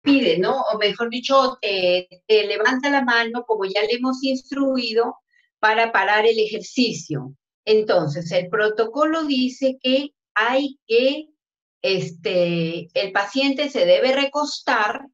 pide, ¿no? O mejor dicho, te levanta la mano, como ya le hemos instruido, para parar el ejercicio. Entonces, el protocolo dice que hay que, el paciente se debe recostar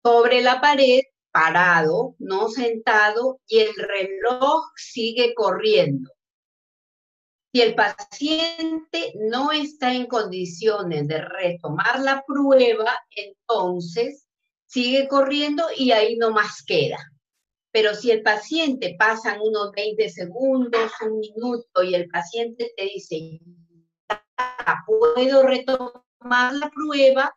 sobre la pared, parado, no sentado, y el reloj sigue corriendo. Si el paciente no está en condiciones de retomar la prueba, entonces sigue corriendo y ahí no más queda. Pero si el paciente pasan unos 20 segundos, un minuto, y el paciente te dice, puedo retomar la prueba,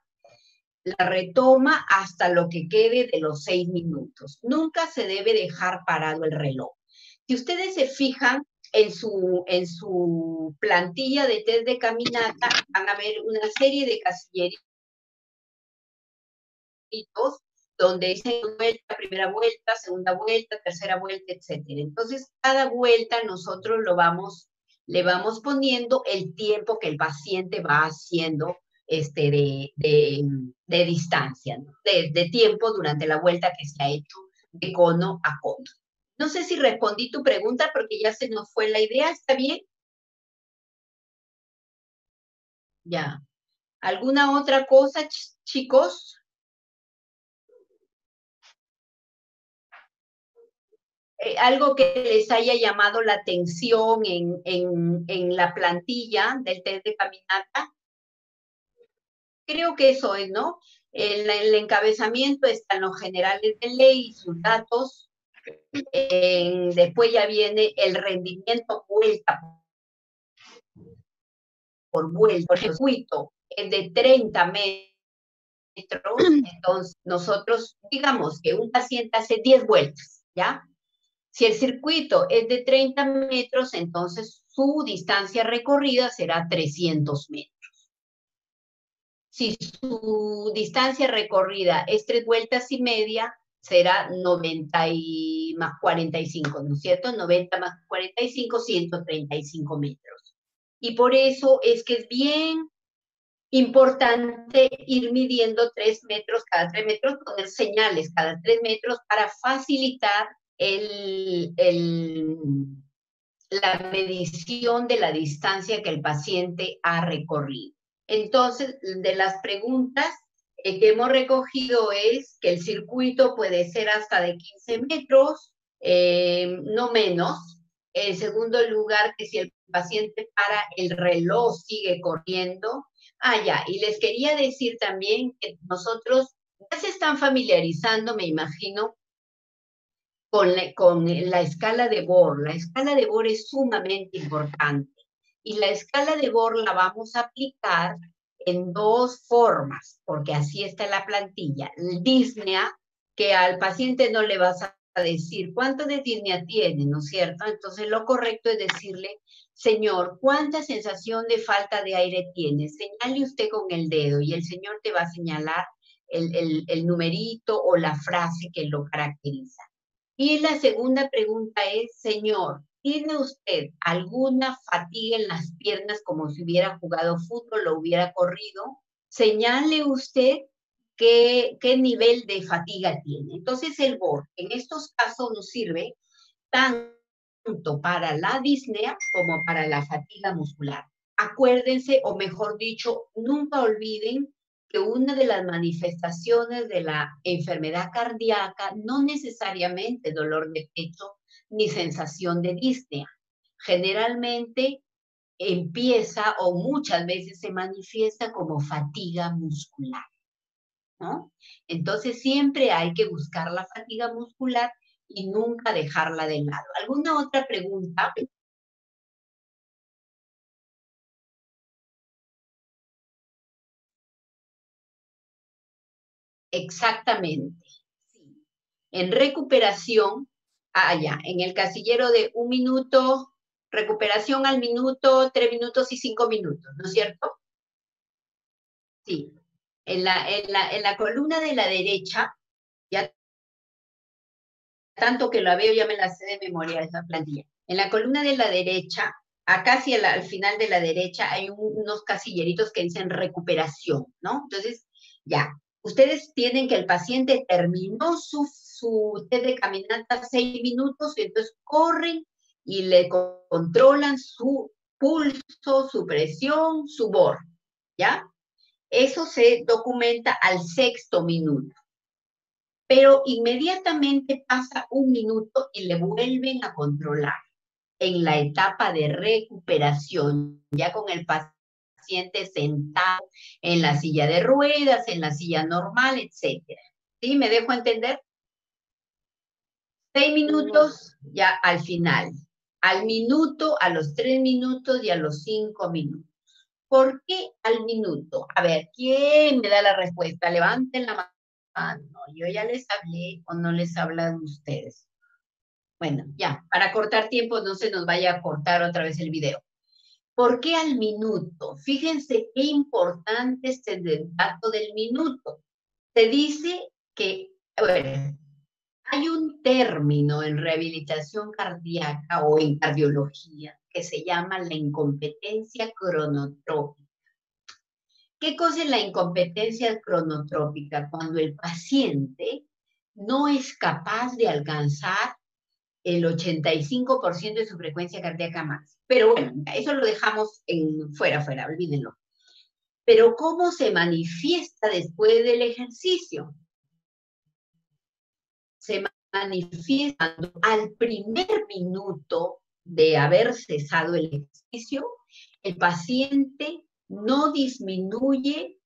la retoma hasta lo que quede de los 6 minutos. Nunca se debe dejar parado el reloj. Si ustedes se fijan en su plantilla de test de caminata, van a ver una serie de casilleritos donde dice vuelta, primera vuelta, segunda vuelta, tercera vuelta, etc. Entonces, cada vuelta nosotros le vamos poniendo el tiempo que el paciente va haciendo de distancia, ¿no? de tiempo durante la vuelta que se ha hecho de cono a cono. No sé si respondí tu pregunta porque ya se nos fue la idea, ¿está bien? Ya. ¿Alguna otra cosa, chicos? Algo que les haya llamado la atención en la plantilla del test de caminata. Creo que eso es, ¿no? El encabezamiento están los generales de ley y sus datos. Después ya viene el rendimiento vuelta por vuelta. Por circuito es de 30 metros. Entonces, nosotros digamos que un paciente hace 10 vueltas, ¿ya? Si el circuito es de 30 metros, entonces su distancia recorrida será 300 metros. Si su distancia recorrida es 3 vueltas y media, será 90 más 45, ¿no es cierto? 90 más 45, 135 metros. Y por eso es que es bien importante ir midiendo 3 metros, cada 3 metros, poner señales cada 3 metros para facilitar la medición de la distancia que el paciente ha recorrido. Entonces, de las preguntas que hemos recogido es que el circuito puede ser hasta de 15 metros, no menos. En segundo lugar, que si el paciente para, el reloj sigue corriendo. Ya, y les quería decir también que nosotros ya se están familiarizando, me imagino, con la escala de Bohr. La escala de Bohr es sumamente importante. Y la escala de Bohr la vamos a aplicar en dos formas, porque así está la plantilla. El disnea, que al paciente no le vas a decir cuánto de disnea tiene, ¿no es cierto? Entonces lo correcto es decirle, señor, ¿cuánta sensación de falta de aire tiene? Señale usted con el dedo y el señor te va a señalar el numerito o la frase que lo caracteriza. Y la segunda pregunta es, señor, ¿tiene usted alguna fatiga en las piernas como si hubiera jugado fútbol o hubiera corrido? Señale usted qué nivel de fatiga tiene. Entonces el Bohr en estos casos nos sirve tanto para la disnea como para la fatiga muscular. Acuérdense, o mejor dicho, nunca olviden que una de las manifestaciones de la enfermedad cardíaca no necesariamente dolor de pecho ni sensación de disnea. Generalmente empieza o muchas veces se manifiesta como fatiga muscular, ¿no? Entonces siempre hay que buscar la fatiga muscular y nunca dejarla de lado. ¿Alguna otra pregunta? Exactamente. Sí. En recuperación, ya, en el casillero de 1 minuto, recuperación al minuto, 3 minutos y 5 minutos, ¿no es cierto? Sí. En la columna de la derecha, ya tanto que la veo, ya me la sé de memoria esa plantilla. En la columna de la derecha, acá hacia al final de la derecha, hay unos casilleritos que dicen recuperación, ¿no? Entonces, ya, ustedes tienen que el paciente terminó su test de caminata 6 minutos y entonces corren y le controlan su pulso, su presión, su BOR, ¿ya? Eso se documenta al 6º minuto. Pero inmediatamente pasa 1 minuto y le vuelven a controlar en la etapa de recuperación, ya con el paciente sentado en la silla de ruedas, en la silla normal, etcétera. ¿Sí? ¿Me dejo entender? 6 minutos ya al final. Al minuto, a los 3 minutos y a los 5 minutos. ¿Por qué al minuto? A ver, ¿quién me da la respuesta? Levanten la mano. Yo ya les hablé o no les hablan ustedes. Bueno, ya, para cortar tiempo no se nos vaya a cortar otra vez el video. ¿Por qué al minuto? Fíjense qué importante es el dato del minuto. Se dice que, bueno, hay un término en rehabilitación cardíaca o en cardiología que se llama la incompetencia cronotrópica. ¿Qué cosa es la incompetencia cronotrópica? Cuando el paciente no es capaz de alcanzar el 85% de su frecuencia cardíaca máxima. Pero bueno, eso lo dejamos fuera, olvídenlo. Pero ¿cómo se manifiesta después del ejercicio? Se manifiesta al primer minuto de haber cesado el ejercicio, el paciente no disminuye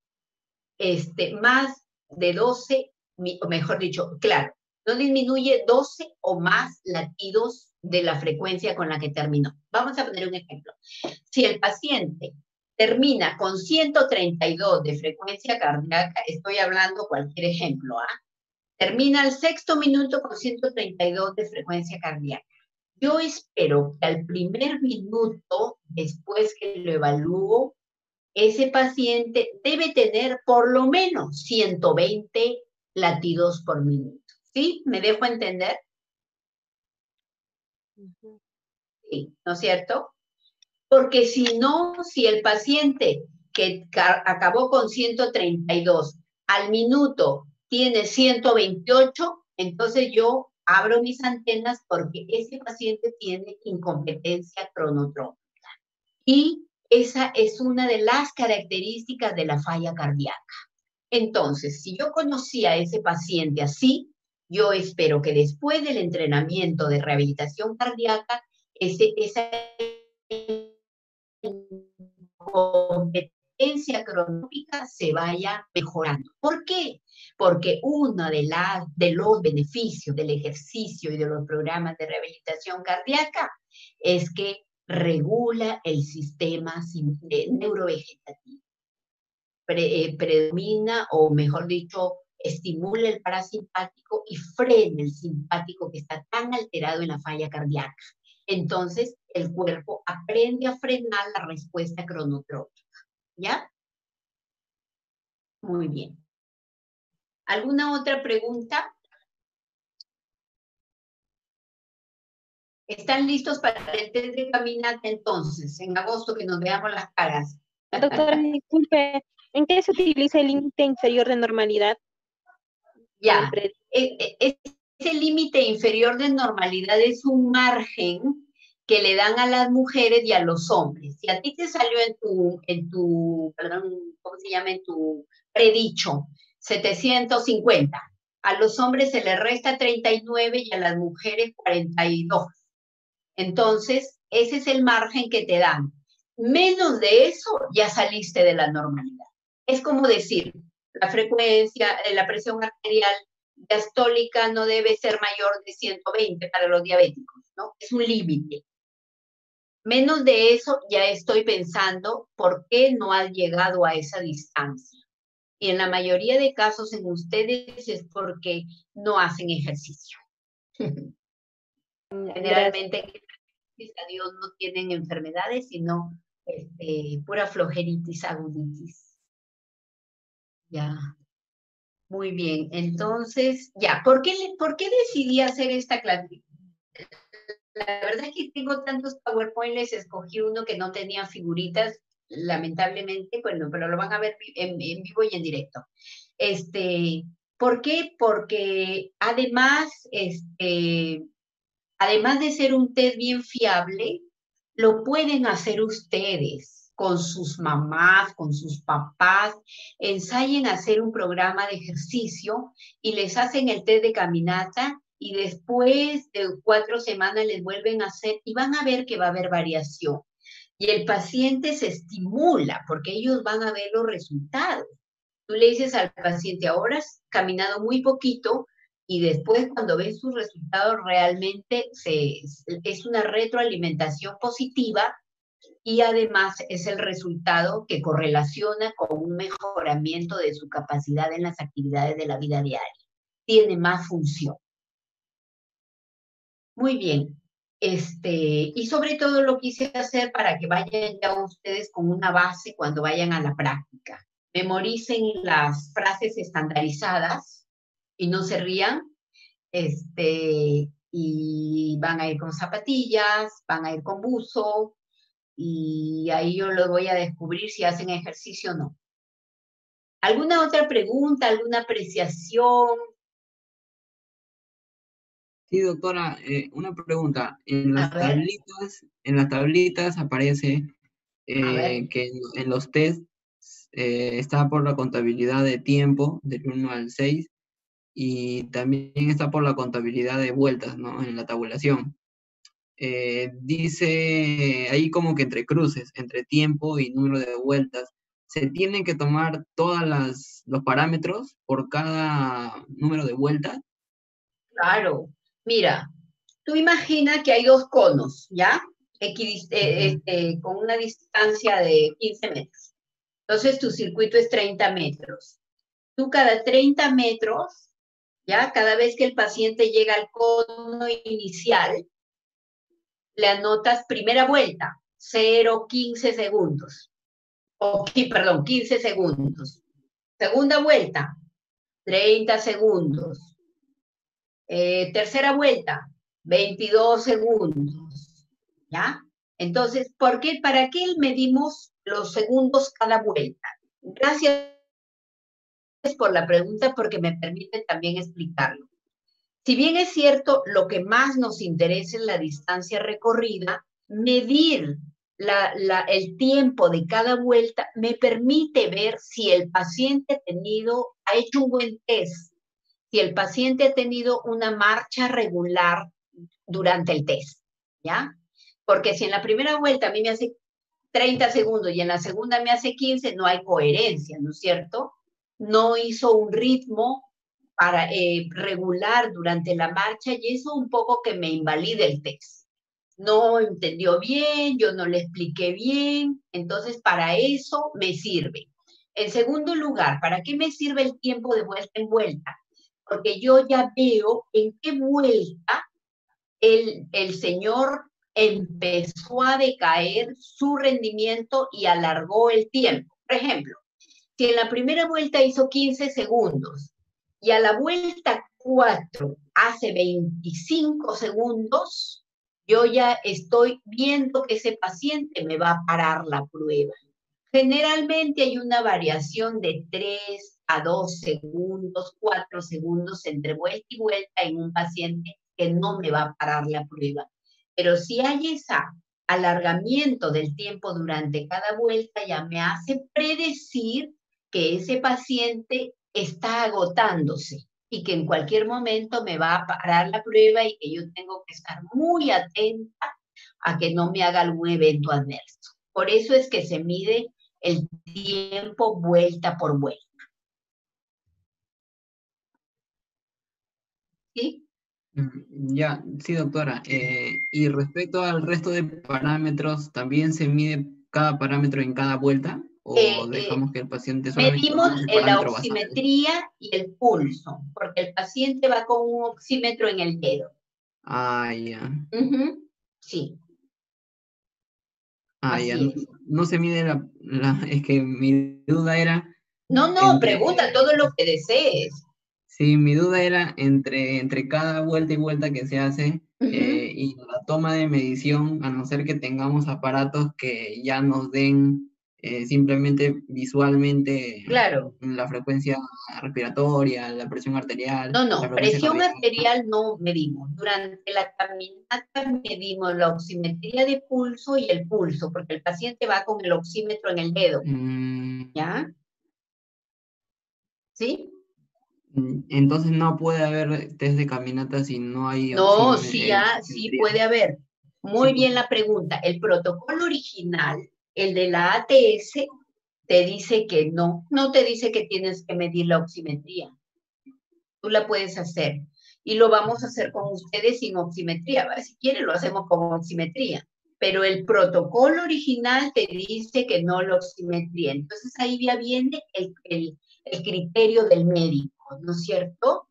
más de 12, o mejor dicho, claro, no disminuye 12 o más latidos de la frecuencia con la que terminó. Vamos a poner un ejemplo. Si el paciente termina con 132 de frecuencia cardíaca, estoy hablando cualquier ejemplo, termina al 6º minuto con 132 de frecuencia cardíaca. Yo espero que al primer minuto, después que lo evalúo, ese paciente debe tener por lo menos 120 latidos por minuto. ¿Sí? ¿Me dejo entender? Sí, ¿no es cierto? Porque si no, si el paciente que acabó con 132 al minuto tiene 128, entonces yo abro mis antenas porque ese paciente tiene incompetencia cronotrópica. Y esa es una de las características de la falla cardíaca. Entonces, si yo conocí a ese paciente así, yo espero que después del entrenamiento de rehabilitación cardíaca, esa competencia cronópica se vaya mejorando. ¿Por qué? Porque uno de los beneficios del ejercicio y de los programas de rehabilitación cardíaca es que regula el sistema neurovegetativo. Predomina, o mejor dicho, estimula el parasimpático y frena el simpático que está tan alterado en la falla cardíaca. Entonces, el cuerpo aprende a frenar la respuesta cronotrópica. ¿Ya? Muy bien. ¿Alguna otra pregunta? ¿Están listos para el test de caminata entonces, en agosto, que nos veamos las caras? Doctora, disculpe, ¿en qué se utiliza el límite inferior de normalidad? Ya, ese límite inferior de normalidad es un margen que le dan a las mujeres y a los hombres. Si a ti te salió ¿cómo se llama? En tu predicho, 750. A los hombres se les resta 39 y a las mujeres 42. Entonces, ese es el margen que te dan. Menos de eso, ya saliste de la normalidad. Es como decir, la frecuencia, la presión arterial diastólica no debe ser mayor de 120 para los diabéticos, ¿no? Es un límite. Menos de eso, ya estoy pensando por qué no has llegado a esa distancia. Y en la mayoría de casos en ustedes es porque no hacen ejercicio. Generalmente, gracias a Dios, no tienen enfermedades, sino pura flojeritis, aguditis. Ya. Muy bien. Entonces, ya. ¿Por qué decidí hacer esta clase? La verdad es que tengo tantos PowerPoint, les escogí uno que no tenía figuritas, lamentablemente, bueno, pero lo van a ver en vivo y en directo. ¿Por qué? Porque además, además de ser un test bien fiable, lo pueden hacer ustedes con sus mamás, con sus papás, ensayen a hacer un programa de ejercicio y les hacen el test de caminata y después de 4 semanas les vuelven a hacer y van a ver que va a haber variación. Y el paciente se estimula porque ellos van a ver los resultados. Tú le dices al paciente, ahora has caminado muy poquito y después cuando ves sus resultados realmente es una retroalimentación positiva y además es el resultado que correlaciona con un mejoramiento de su capacidad en las actividades de la vida diaria. Tiene más función. Muy bien. Y sobre todo lo quise hacer para que vayan ya ustedes con una base cuando vayan a la práctica. Memoricen las frases estandarizadas y no se rían. Y van a ir con zapatillas, van a ir con buzo, y ahí yo lo voy a descubrir si hacen ejercicio o no. ¿Alguna otra pregunta, alguna apreciación? Sí, doctora, una pregunta. A ver, En las tablitas aparece a ver. que en los tests está por la contabilidad de tiempo del 1 al 6 y también está por la contabilidad de vueltas, ¿no? En la tabulación. Dice ahí como que entre cruces, entre tiempo y número de vueltas, se tienen que tomar los parámetros por cada número de vueltas. Claro. Mira, tú imagina que hay dos conos, ¿ya? Con una distancia de 15 metros. Entonces tu circuito es 30 metros. Tú cada 30 metros, ¿ya? Cada vez que el paciente llega al cono inicial, le anotas primera vuelta, 0,15 segundos. Perdón, 15 segundos. Segunda vuelta, 30 segundos. Tercera vuelta, 22 segundos. ¿Ya? Entonces, ¿para qué medimos los segundos cada vuelta? Gracias por la pregunta porque me permite también explicarlo. Si bien es cierto, lo que más nos interesa es la distancia recorrida, medir el tiempo de cada vuelta me permite ver si el paciente ha hecho un buen test, si el paciente ha tenido una marcha regular durante el test, ¿ya? Porque si en la primera vuelta a mí me hace 30 segundos y en la segunda me hace 15, no hay coherencia, ¿no es cierto? No hizo un ritmo para regular durante la marcha y eso un poco que me invalida el test. No entendió bien, yo no le expliqué bien, entonces para eso me sirve. En segundo lugar, ¿para qué me sirve el tiempo de vuelta en vuelta? Porque yo ya veo en qué vuelta el señor empezó a decaer su rendimiento y alargó el tiempo. Por ejemplo, si en la primera vuelta hizo 15 segundos y a la vuelta 4 hace 25 segundos, yo ya estoy viendo que ese paciente me va a parar la prueba. Generalmente hay una variación de 3 a 2 segundos, 4 segundos entre vuelta y vuelta en un paciente que no me va a parar la prueba. Pero si hay ese alargamiento del tiempo durante cada vuelta, ya me hace predecir que ese paciente está agotándose y que en cualquier momento me va a parar la prueba y que yo tengo que estar muy atenta a que no me haga algún evento adverso. Por eso es que se mide el tiempo vuelta por vuelta. ¿Sí? Ya, sí, doctora. Y respecto al resto de parámetros, ¿también se mide cada parámetro en cada vuelta? ¿O dejamos que el paciente solamente Medimos tome el la parámetro basal? oximetría y el pulso, porque el paciente va con un oxímetro en el dedo. Ah, ya. Sí, Ah, ya. así es. No se mide es que mi duda era No, entre, pregunta todo lo que desees. sí, mi duda era entre cada vuelta y vuelta que se hace y la toma de medición, a no ser que tengamos aparatos que ya nos den simplemente visualmente Claro. la frecuencia respiratoria, la presión arterial, No, la no, frecuencia presión cardíaca. arterial no medimos. Durante la caminata medimos la oximetría de pulso y el pulso, porque el paciente va con el oxímetro en el dedo, Mm, ¿ya? ¿Sí? entonces no puede haber test de caminata si no hay No, sí, sí oximetría. puede haber. Sí Muy bien puede. la pregunta. El protocolo original, el de la ATS, te dice que no, no te dice que tienes que medir la oximetría. Tú la puedes hacer. Y lo vamos a hacer con ustedes sin oximetría. ¿Vale? Si quieren, lo hacemos con oximetría. Pero el protocolo original te dice que no la oximetría. Entonces ahí ya viene el criterio del médico, ¿no es cierto?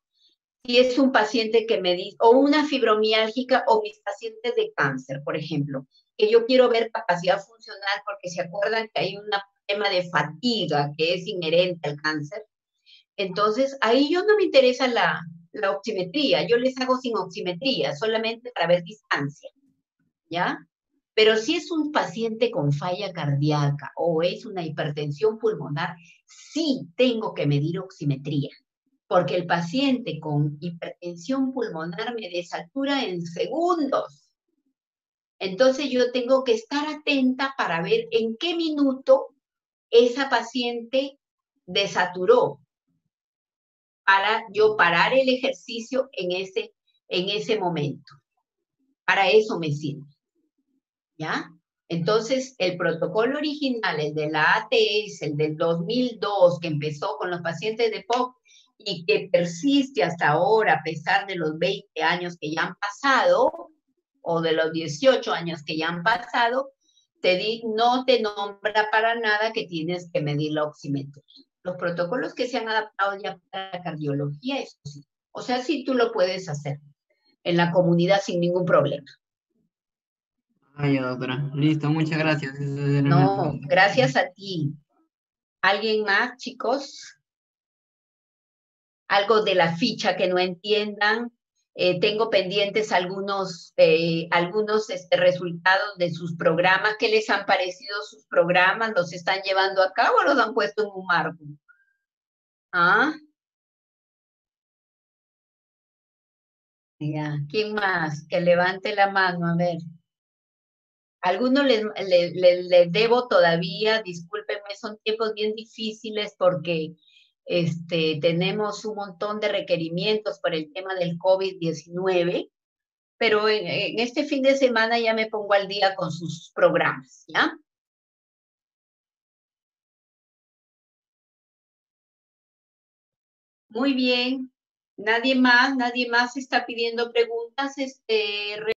Si es un paciente que me dice, o una fibromialgica, o mis pacientes de cáncer, por ejemplo, que yo quiero ver capacidad funcional porque se acuerdan que hay un tema de fatiga que es inherente al cáncer. Entonces, ahí yo no me interesa la oximetría, yo les hago sin oximetría, solamente para ver distancia, ¿ya? Pero si es un paciente con falla cardíaca o es una hipertensión pulmonar, sí tengo que medir oximetría, porque el paciente con hipertensión pulmonar me desatura en segundos. Entonces yo tengo que estar atenta para ver en qué minuto esa paciente desaturó, para yo parar el ejercicio en ese momento. Para eso me sirve, ¿ya? Entonces, el protocolo original, el de la ATS, el del 2002, que empezó con los pacientes de POC y que persiste hasta ahora, a pesar de los 20 años que ya han pasado, o de los 18 años que ya han pasado, no te nombra para nada que tienes que medir la oximetría. Los protocolos que se han adaptado ya para la cardiología, eso sí. O sea, sí tú lo puedes hacer en la comunidad sin ningún problema. Ah, ya, doctora. Listo, muchas gracias. Esas eran las No, preguntas. gracias a ti. ¿Alguien más, chicos? ¿Algo de la ficha que no entiendan? Tengo pendientes algunos resultados de sus programas. ¿Qué les han parecido sus programas? ¿Los están llevando a cabo o los han puesto en un marco? ¿Ah? Ya. ¿Quién más? Que levante la mano, a ver. Algunos les debo todavía, discúlpenme, son tiempos bien difíciles porque tenemos un montón de requerimientos por el tema del COVID-19, pero en este fin de semana ya me pongo al día con sus programas, ¿ya? Muy bien. Nadie más está pidiendo preguntas.